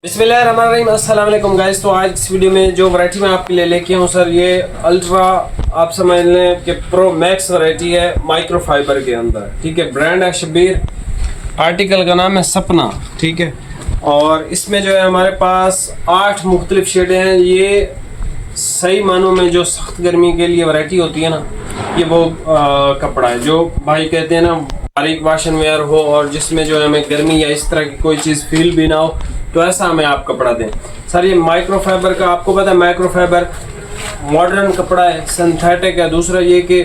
बिस्मिल्लाहिर्रहमानिर्रहीम, अस्सलाम वालेकुम गाइस। तो आज इस वीडियो में जो वैरायटी मैं आपके लिए लेके आऊँ सर, ये अल्ट्रा आप समझ लें कि प्रो मैक्स वैरायटी है माइक्रो फाइबर के अंदर। ठीक है, ब्रांड है शबीर, आर्टिकल का नाम है सपना। ठीक है, और इसमें जो है हमारे पास 8 मुख्तलिफ शेडें हैं। ये सही मानों में जो सख्त गर्मी के लिए वैरायटी होती है ना, ये वो कपड़ा है जो भाई कहते हैं ना बारीक वाशन वेयर हो और जिसमें जो है हमें गर्मी या इस तरह की कोई चीज़ फील भी ना हो, तो ऐसा हमें आप कपड़ा दें। सर ये माइक्रो फाइबर का, आपको पता है माइक्रो फाइबर मॉडर्न कपड़ा है, सिंथेटिक है। दूसरा ये कि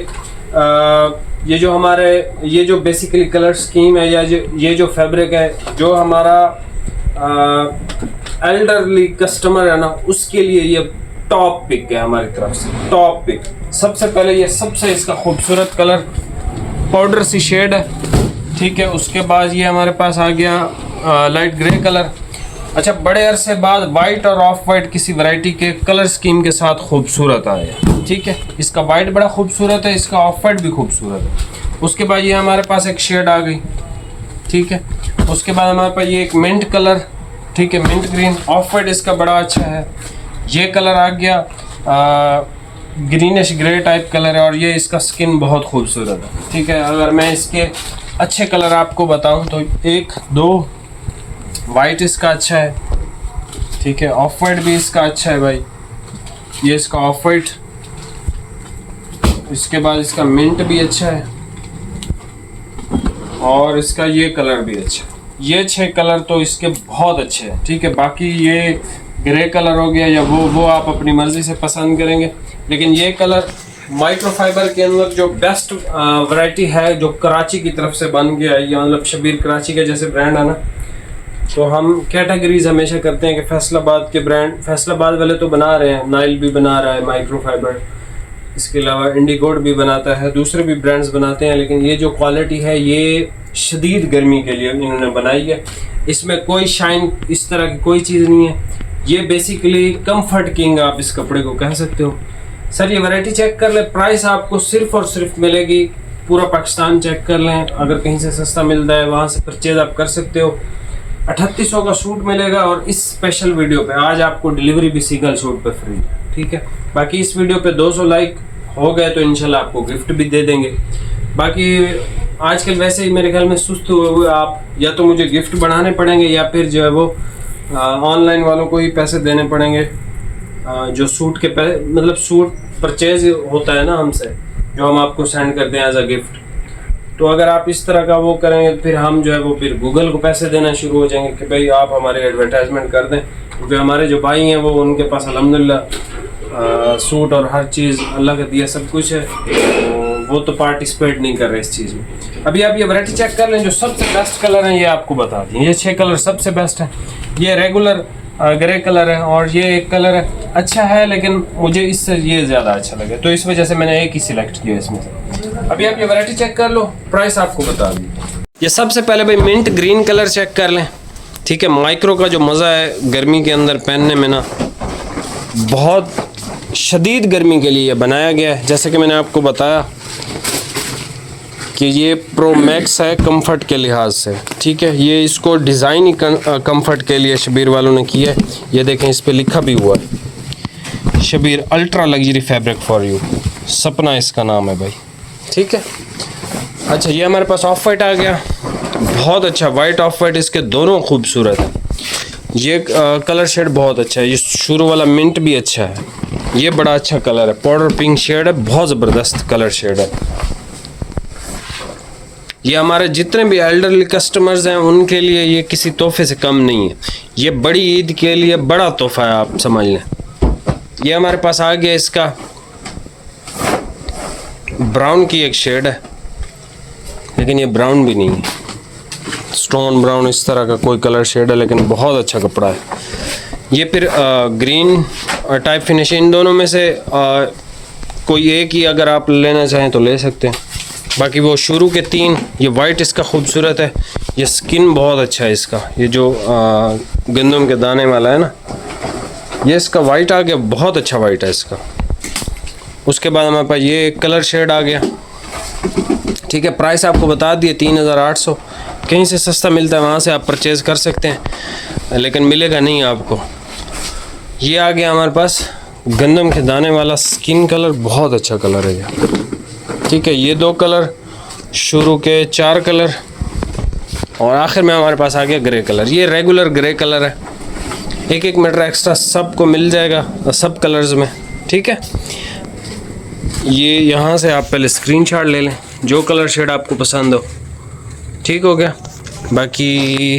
ये जो हमारे ये जो बेसिकली कलर स्कीम है या ये जो फैब्रिक है, जो हमारा एल्डरली कस्टमर है ना, उसके लिए ये टॉप पिक है हमारी तरफ से, टॉप पिक। सबसे पहले ये सबसे इसका खूबसूरत कलर पाउडर सी शेड है। ठीक है, उसके बाद ये हमारे पास आ गया लाइट ग्रे कलर। अच्छा, बड़े अरसे बाद वाइट और ऑफ वाइट किसी वैरायटी के कलर स्कीम के साथ खूबसूरत आया। ठीक है, इसका वाइट बड़ा खूबसूरत है, इसका ऑफ वाइट भी खूबसूरत है। उसके बाद ये हमारे पास एक शेड आ गई। ठीक है, उसके बाद हमारे पास ये एक मिंट कलर, ठीक है, मिंट ग्रीन, ऑफ वाइट इसका बड़ा अच्छा है। ये कलर आ गया ग्रीनिश ग्रे टाइप कलर है और ये इसका स्किन बहुत खूबसूरत है। ठीक है, अगर मैं इसके अच्छे कलर आपको बताऊं तो 1 2 वाइट इसका अच्छा है। ठीक है, ऑफ वाइट भी इसका अच्छा है भाई, ये इसका ऑफ वाइट। इसके बाद इसका मिंट भी अच्छा है और इसका ये कलर भी अच्छा है। ये 6 कलर तो इसके बहुत अच्छे हैं। ठीक है, बाकी ये ग्रे कलर हो गया या वो आप अपनी मर्जी से पसंद करेंगे, लेकिन ये कलर माइक्रो फाइबर के अंदर जो बेस्ट वैरायटी है, जो कराची की तरफ से बन गया है, ये मतलब शबीर कराची का जैसे ब्रांड है ना, तो हम कैटेगरीज हमेशा करते हैं कि फैसलाबाद के ब्रांड, फैसलाबाद वाले तो बना रहे हैं, नाइल भी बना रहा है माइक्रो फाइबर, इसके अलावा इंडिगोड भी बनाता है, दूसरे भी ब्रांड्स बनाते हैं, लेकिन ये जो क्वालिटी है ये शदीद गर्मी के लिए इन्होंने बनाई है। इसमें कोई शाइन इस तरह की कोई चीज़ नहीं है। ये बेसिकली कंफर्ट किंग आप इस कपड़े को कह सकते हो। सर ये वैरायटी चेक कर ले, प्राइस आपको सिर्फ और सिर्फ मिलेगी, पूरा पाकिस्तान चेक कर लें, अगर कहीं से सस्ता मिलता है वहाँ से परचेज आप कर सकते हो। 3800 का सूट मिलेगा और इस स्पेशल वीडियो पे आज आपको डिलीवरी भी सिंगल सूट पे फ्री है। ठीक है, बाकी इस वीडियो पे 200 लाइक हो गए तो इंशाल्लाह आपको गिफ्ट भी दे देंगे। बाकी आजकल वैसे ही मेरे ख्याल में सुस्त हुए आप, या तो मुझे गिफ्ट बढ़ाने पड़ेंगे या फिर जो है वो ऑनलाइन वालों को ही पैसे देने पड़ेंगे। जो सूट के मतलब सूट परचेज होता है ना हमसे, जो हम आपको सेंड करते हैं एज अ गिफ्ट, तो अगर आप इस तरह का वो करेंगे फिर हम जो है वो फिर गूगल को पैसे देना शुरू हो जाएंगे कि भाई आप हमारे एडवर्टाइजमेंट कर दें, क्योंकि हमारे जो भाई हैं वो उनके पास अल्हम्दुलिल्लाह सूट और हर चीज़ अल्लाह का दिया सब कुछ है, तो वो तो पार्टिसिपेट नहीं कर रहे इस चीज़ में। अभी आप ये वैरायटी चेक कर लें, जो सबसे बेस्ट कलर हैं ये आपको बता दें, ये 6 कलर सबसे बेस्ट हैं। ये रेगुलर ग्रे कलर है और ये एक कलर है अच्छा है, लेकिन मुझे इससे ये ज़्यादा अच्छा लगे, तो इस वजह से मैंने एक ही सिलेक्ट किया इसमें से। अभी आप ये वैरायटी चेक कर लो, प्राइस आपको बता दी। ये सबसे पहले भाई मिंट ग्रीन कलर चेक कर लें। ठीक है, माइक्रो का जो मज़ा है गर्मी के अंदर पहनने में ना, बहुत शदीद गर्मी के लिए बनाया गया है। जैसे कि मैंने आपको बताया कि ये प्रो मैक्स है कंफर्ट के लिहाज से। ठीक है, ये इसको डिज़ाइन ही कंफर्ट के लिए शबीर वालों ने किया है। ये देखें, इस पे लिखा भी हुआ है Shabbir ultra luxury fabric for you, Sapna इसका नाम है भाई। ठीक है, अच्छा ये हमारे पास ऑफ वाइट आ गया, बहुत अच्छा वाइट ऑफ वाइट, इसके दोनों खूबसूरत है। ये कलर शेड बहुत अच्छा है, ये शुरू वाला मिंट भी अच्छा है, ये बड़ा अच्छा कलर है, पाउडर पिंक शेड है, बहुत ज़बरदस्त कलर शेड है। ये हमारे जितने भी एल्डरली कस्टमर्स हैं उनके लिए ये किसी तोहफे से कम नहीं है, ये बड़ी ईद के लिए बड़ा तोहफा है आप समझ लें। ये हमारे पास आ गया इसका ब्राउन की एक शेड है, लेकिन ये ब्राउन भी नहीं है, स्टोन ब्राउन इस तरह का कोई कलर शेड है, लेकिन बहुत अच्छा कपड़ा है। ये फिर ग्रीन टाइप फिनिश, इन दोनों में से कोई एक ही अगर आप लेना चाहें तो ले सकते हैं। बाकी वो शुरू के 3, ये वाइट इसका खूबसूरत है, ये स्किन बहुत अच्छा है इसका, ये जो गंदम के दाने वाला है ना, ये इसका वाइट आ गया, बहुत अच्छा वाइट है इसका। उसके बाद हमारे पास ये एक कलर शेड आ गया। ठीक है, प्राइस आपको बता दिए 3800। कहीं से सस्ता मिलता है वहाँ से आप परचेज़ कर सकते हैं, लेकिन मिलेगा नहीं आपको। ये आ गया हमारे पास गंदम के दाने वाला स्किन कलर, बहुत अच्छा कलर है ये। ठीक है, ये 2 कलर, शुरू के 4 कलर और आखिर में हमारे पास आ गया ग्रे कलर। ये रेगुलर ग्रे कलर है, 1-1 मीटर एक्स्ट्रा सबको मिल जाएगा सब कलर्स में। ठीक है, ये यहाँ से आप पहले स्क्रीनशॉट ले लें जो कलर शेड आपको पसंद हो। ठीक हो गया। बाकी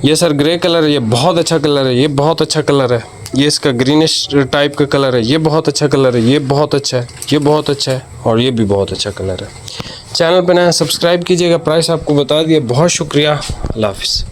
ये सर ग्रे कलर है, ये बहुत अच्छा कलर है, ये बहुत अच्छा कलर है। ये इसका ग्रीनिश टाइप का कलर है, ये बहुत अच्छा कलर है, ये बहुत अच्छा है, ये बहुत अच्छा है और ये भी बहुत अच्छा कलर है। चैनल पर नया सब्सक्राइब कीजिएगा। प्राइस आपको बता दिया। बहुत शुक्रिया। अल्लाह हाफिज़।